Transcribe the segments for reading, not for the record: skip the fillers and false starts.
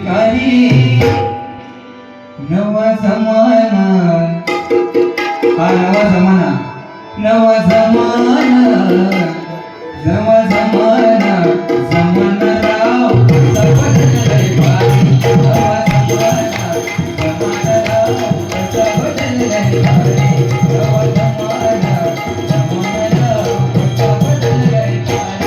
भिकारी नवा जमाना हा नवा जमाना नवा जमाना नवा जमाना जमाना राव बदललाय भारी नवा जमाना जमाना राव बदललाय भारी नवा जमाना जमाना राव बदललाय भारी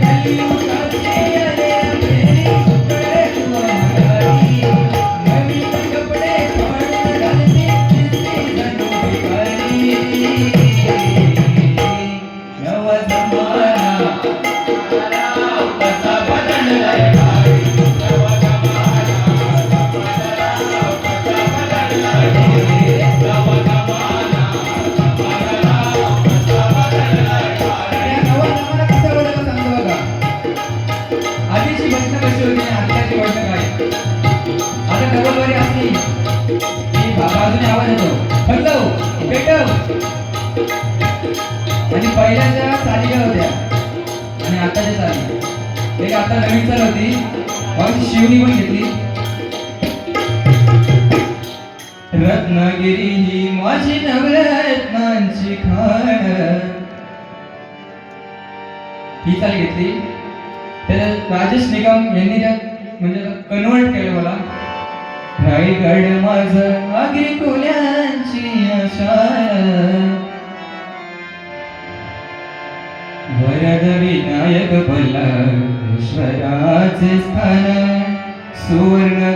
कलियुगाची आली आपले आणि पहिल्याच्या चालीका होत्या आणि आताच्या चाली एक आता नवीन चाल होती माझी शिवनी पण घेतली रत्नागिरी ही माझी नवरत्नांची खाण ही चाल घेतली त्याच्यात राजेश निगम यांनी त्यात म्हणजे कन्वर्ट केलं मला रायगड माझं आगी कोल्यांची आशाण वरद विनायक भला ईश्वराचे स्थान सुवर्ण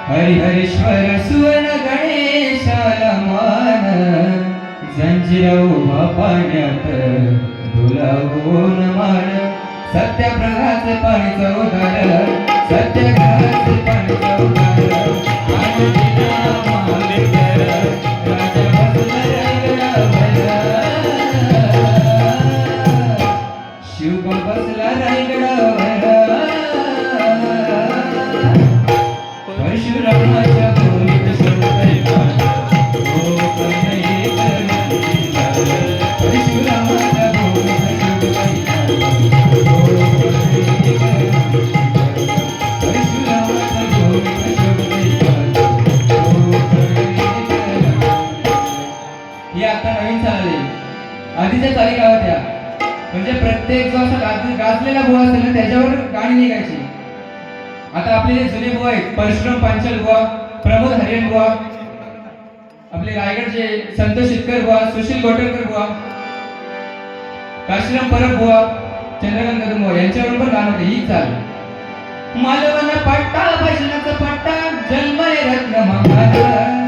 हरिहरेश्वर सुवर्ण गणेशाला मान जंजिरा उभा पाण्यात डोलावून मान सत्याग्रहाचे पाणी चौदार सत्याग्रहाचे पाणी चौदार शिवबा बसला रायगडावर परशुरामाच्या भूमीत परशुरामाच्या ही आता नवीन चालली आधीच्या चाली काय होत्या म्हणजे प्रत्येक जो असा गाजलेला बुवा असेल ना त्याच्यावर गाणी निघायची आता आपले जे जुने बुवा आहेत परशुराम पांचाल बुवा प्रमोद हरिहर बुवा आपले रायगडचे संतोष शितकर बुवा सुशील गोटरकर बुवा काशीराम परब बुवा चंद्रकांत कदम बुवा यांच्यावर पण गाणं होते ही चाल मालवण पट्टा भजनाचा पट्टा जन्मले रत्न महाराज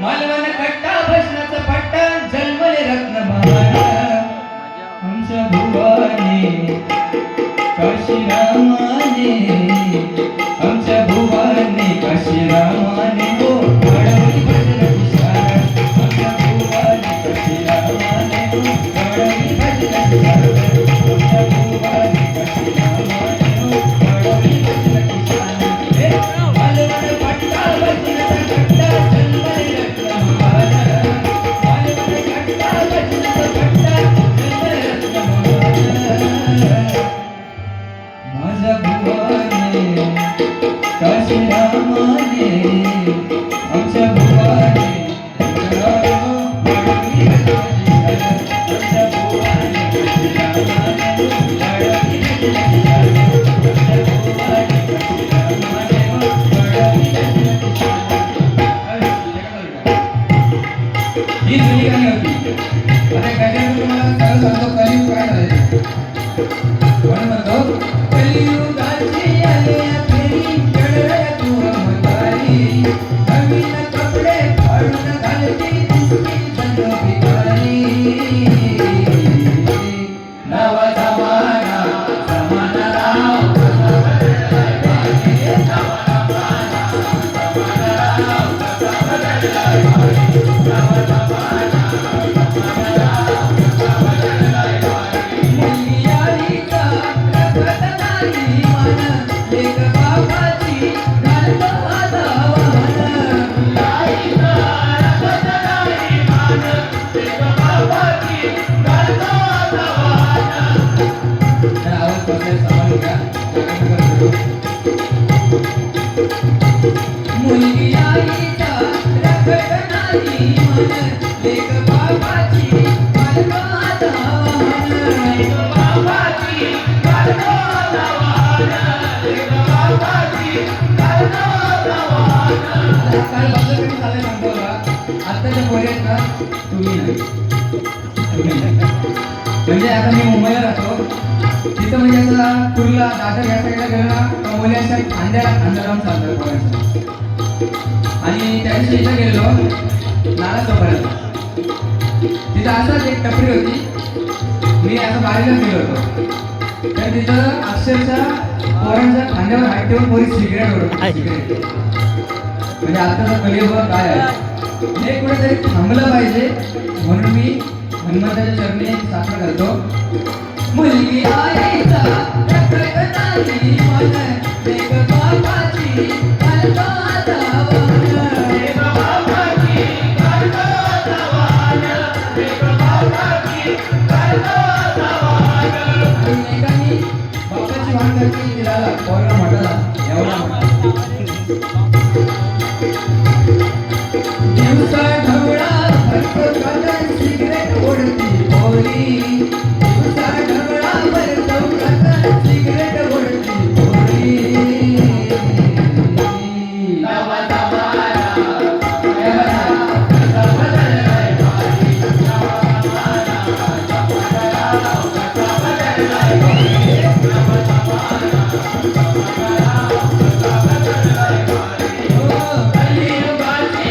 मालवण कट्टा भजनाचा पट्टा जन्मले रत्न महाराज आमच्या भुवाने काशीरामाने आमच्या भुवाने काशीरामाने हो वाढवली भजनाची शाळा आमच्या भुवाने काशीरामाने हो वाढवली भजनाची शाळा आमच्या भुवाने काशीरामाने हो वाढवली भजनाची शाळा मालवण पट्टा भजनाचा कट्टा जन्मले रत्न महाराज मालवण कट्टा भजनाचा कट्टा जन्मले रत्न महाराज आता मी मुंबईला राहतो. तिथं म्हणजे असं कुर्ला दादर या साईडला गेलो ना तर मुली अशा खांद्याला खांदा लावून चालतात पोरांच्या. आणि त्या दिवशी इथं गेलो नाला चौपाला. तिथं असंच एक टपरी होती. मी असं बाहेरच गेलो होतो तर तिथं अक्षरशः पोरांच्या खांद्यावर हात ठेवून पोरी सिगरेट ओढत. सिगरेट म्हणजे आताचा कलियुग काय आहे हे कुठेतरी थांबलं पाहिजे. म्हणून मी हनुमंताच्या चरणी साखर घालतो. मुलगी आईचा रखत नाही मन, देव बाबाची घालतो आता वाहन. देव बाबाची घालतो आता वाहन, देव बाबाची घालतो आता वाहन. आणि एकाने बाबाची वाहन करते तिला पोरगा म्हटला एवढा म्हटला. दिवसा ढवळा भरतो कदर सिगरेट ओढती पोरी. दिवसा ढवळा भरतो कदर सिगरेट ओढती पोरी. नवा जमाना कसा बदललाय भारी. नवा जमाना कसा बदललाय भारी. नवा जमाना कसा बदललाय भारी. हो कलियुगाची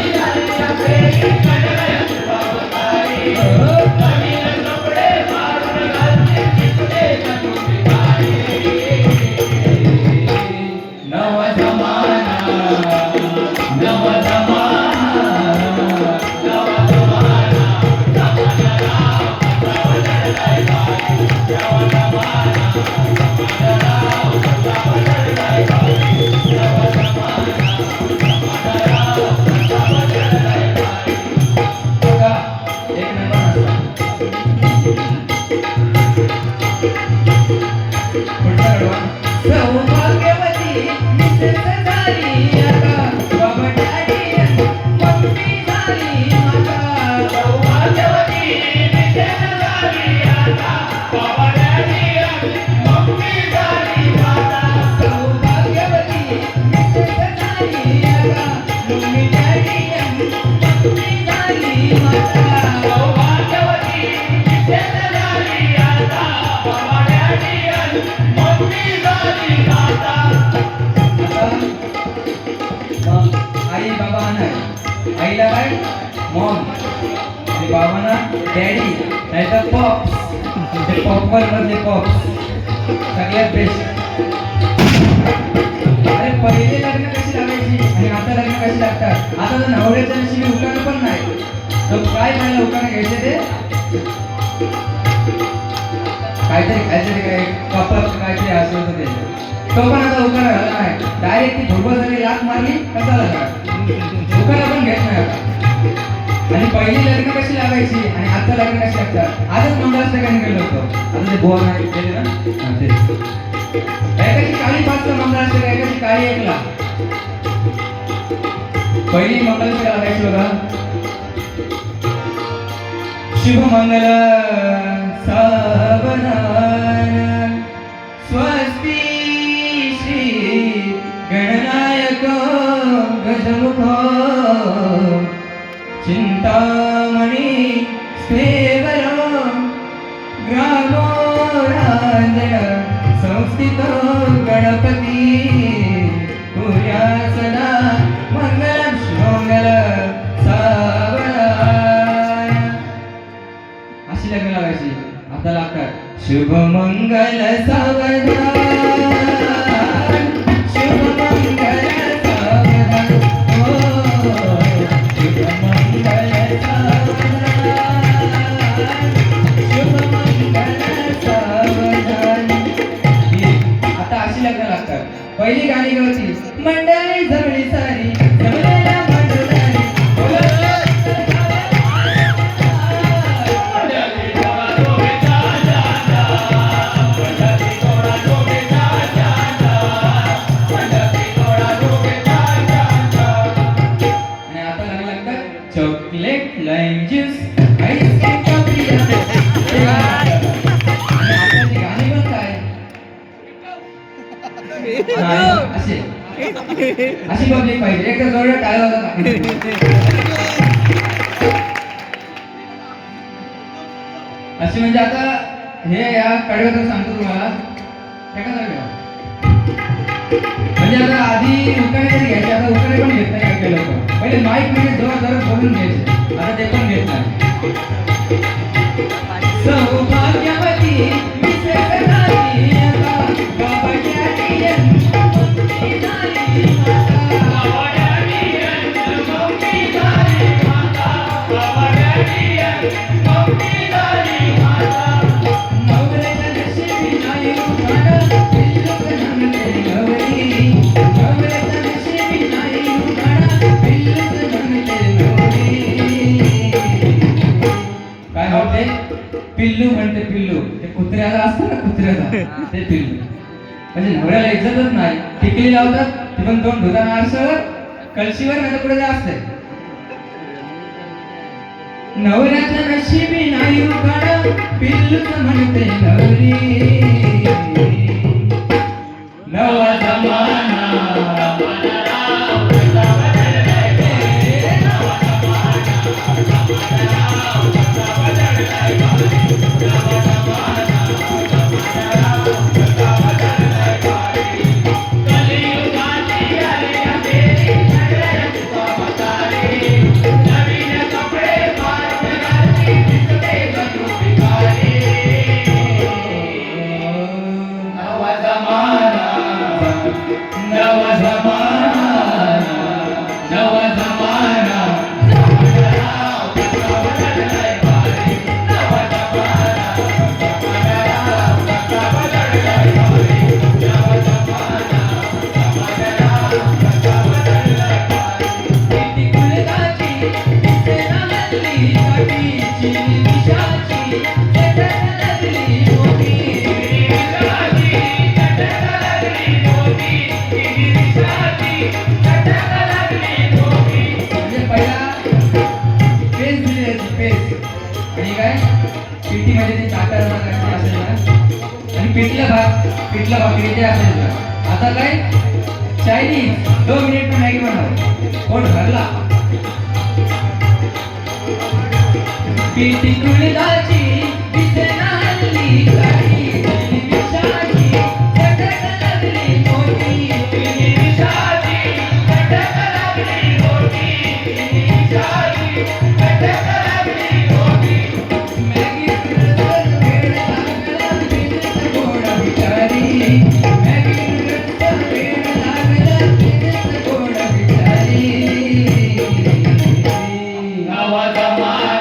सौभाग्यवती मिसेस झाली आता बाबा डॅडी मम्मी झाली माता. सौभाग्यवती मिसेस झाली आता बाबा डॅडी मम्मी झाली माता. सौभाग्यवती मिसेस झाली आता मम्मी डॅडी मम्मी झाली माता. सौभाग्यवती मिसेस झाली आता बाबा डॅडी मम्मी झाली माता. आई बाबा नाही. आईला काय मॉम आणि बाबांना डॅडी नाहीतर पॉप्स. ते पॉपकॉर्न मधले पॉप्स सगळ्यात बेस्ट. अरे पहिले लग्न कशी लागायची आणि आता लग्न कशी लागतात. आता तर नवऱ्याच्या नशिबी उखाणं पण नाही. तर काय झालं उखाणं घ्यायचे ते काहीतरी खायचं काय कपत काहीतरी असं होतं ते. तो पण आता उखाणा झाला नाही. डायरेक्ट ती भोगवत लाख मारली कसा लागला उखाणा पण घेत नाही आता. आणि पहिली लग्न कशी लागायची आणि आता लग्न कशी लागतात. आजच मंगळाष्टकाने गेलो होतो. आता ते बोर नाही गेले ना ते एकाची काळी पाचला मंगळाष्टक एकाची काळी एकला. पहिली मंगळाष्टक लागायची बघा. शुभमंगल सावधान स्वस्ति श्री गणनायक गजमुख चिंतामणि सेवर ग्रामो रांजन संस्थित गणपती तुर्या सदा मंगल शुभमंगल सावधान. अशी लग्न लागायची. आता लागतात शुभमंगल सावधान शुभमंगल सावधान. हो शुभमंगल सावधान शुभमंगल सावधान. आता अशी लग्न लागतात. पहिली गाणी गावती मंडळी जमली सारी जमलेल्या मंडळी chocolate lime juice ice cream coffee. गाणी पण काय असे अशी पब्लिक पाहिजे. एक तर जोरदार टाळ्या वाजवतात. अशी म्हणजे आता हे या कडव्यातून सांगतो तुम्हाला म्हणजे आता आधी उकाळे तरी घ्यायचे, आता उकाळे पण घेत नाही काही काही लोक. पहिले माईक मध्ये जोर जोरात बोलून घ्यायचे, आता ते पण घेत नाही. सौभाग्यवती विसरणारी आता बाबाच्याची जन्मभूमी झाली माता. बाबाच्याची जन्मभूमी झाली माता. बाबाच्याची जन्मभूमी झाली माता. नवऱ्याच्या नशिबी नाही उघड पिल्लूच जन्मले गौरी. नवऱ्याच्या नशिबी नाही उघड पिल्लूच जन्मले गौरी. काय होते? पिल्लू म्हणते पिल्लू. ते कुत्र्याला असतं ना, कुत्र्याला ते पिल्लू. म्हणजे नवऱ्याला इज्जतच नाही. टिकली लावतात ती पण दोन धुताना आरशावर कळशीवर नाही तर कुठे असते. नवऱ्याच्या नशिबी नाही उघड पिल्लूच म्हणते गौरी. नवा जमाना पिठला भाकरी ते असेल. आता काय चायनीज 2 मिनिट में मॅगी बनव. कोण भरला पीठी कुळदाची दिसेना हल्ली काठी. विषाची चटक लागली मोठी. विषाची चटक लागली मोठी. विषाची चटक लागली मोठी. मॅगी वेळ लागला बिनच गोड बिचारी. मॅगी वेळ लागला बिनच गोड बिचारी. नवा जमाना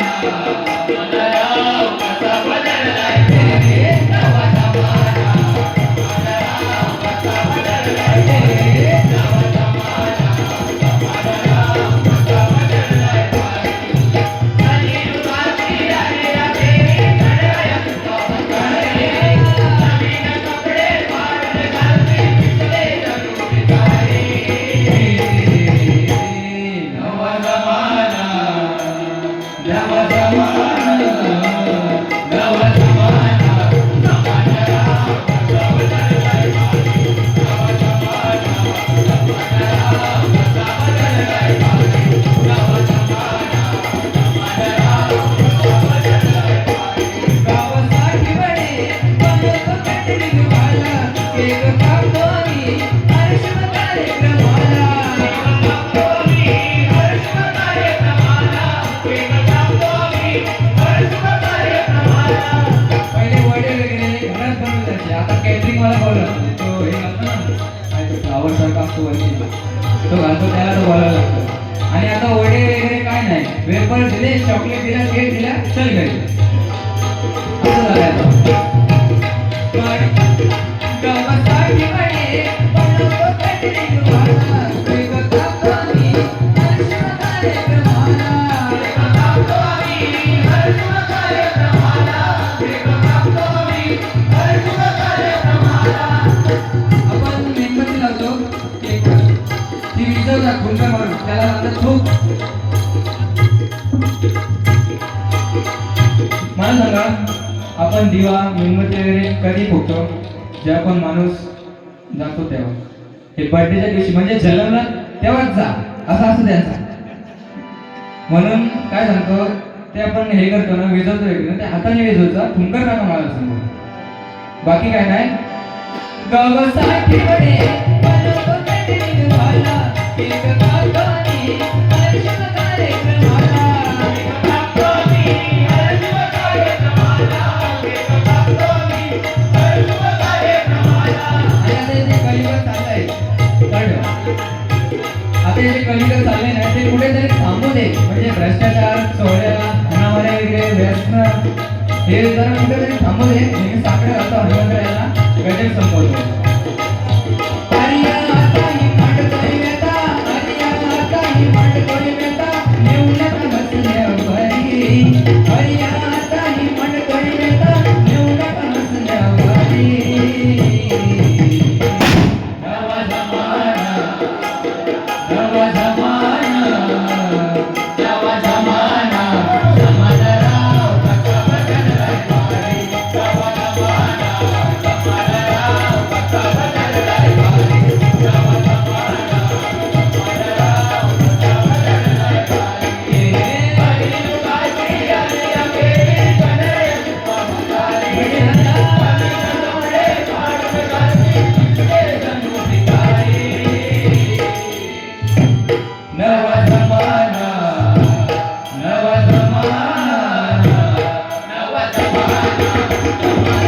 तो घालतो त्याला तो बोलायला लागतो. आणि आता वडे वगैरे काय नाही, वेपर दिले, चॉकलेट दिला, केक दिला, चल घरी. असं झालंय आता. मला सांगा, आपण दिवा मेणबत्ती वगैरे कधी फुकतो? जेव्हा पण माणूस जातो तेव्हा. हे बर्थडेच्या दिवशी म्हणजे जन्मला तेव्हाच जा असं असतं त्यांचा. म्हणून काय सांगतो, ते आपण हे करतो ना, विजवतो वगैरे, ते हाताने विजवचा, थुंकर नका मला समोर. बाकी काय नाही. गावासाठी वडे बनवतो कधी निघाला, एक काकानी हर्षिव कार्यक्रमाला, एक काकानी हर्षिव कार्यक्रमाला, एक काकानी हर्षिव कार्यक्रमाला. आता जे कलियुग चाललंय, आता जे कलियुग चाललंय ना, ते कुठेतरी थांबू दे. म्हणजे भ्रष्टाचार, चोऱ्या, अनावऱ्या वगैरे, व्यसन, हे जरा कुठेतरी थांबू दे. मी साकडे घालतो हनुमंतरायाला, गजर संपवतो. हरिया आता ही मांडतोय वेता, हरिया आता ही मांडतोय वेता, येऊ नका बसल्यावरी. हरिया आता ही मांडतोय वेता, येऊ नका बसल्यावरी. नवा जमाना, नवा जमाना, नवा जमाना, समाधाराव कसा बदललाय भारी. नवा जमाना, समाधाराव कसा बदललाय भारी. नवा जमाना, समाधाराव कसा बदललाय भारी. कलियुगाची आली अखेरी, कन्हैयाची पावसाळी. डोळे काढून घालती, तुझे जणू भिकारी. नवा जमाना, नवा जमाना, नवा जमाना,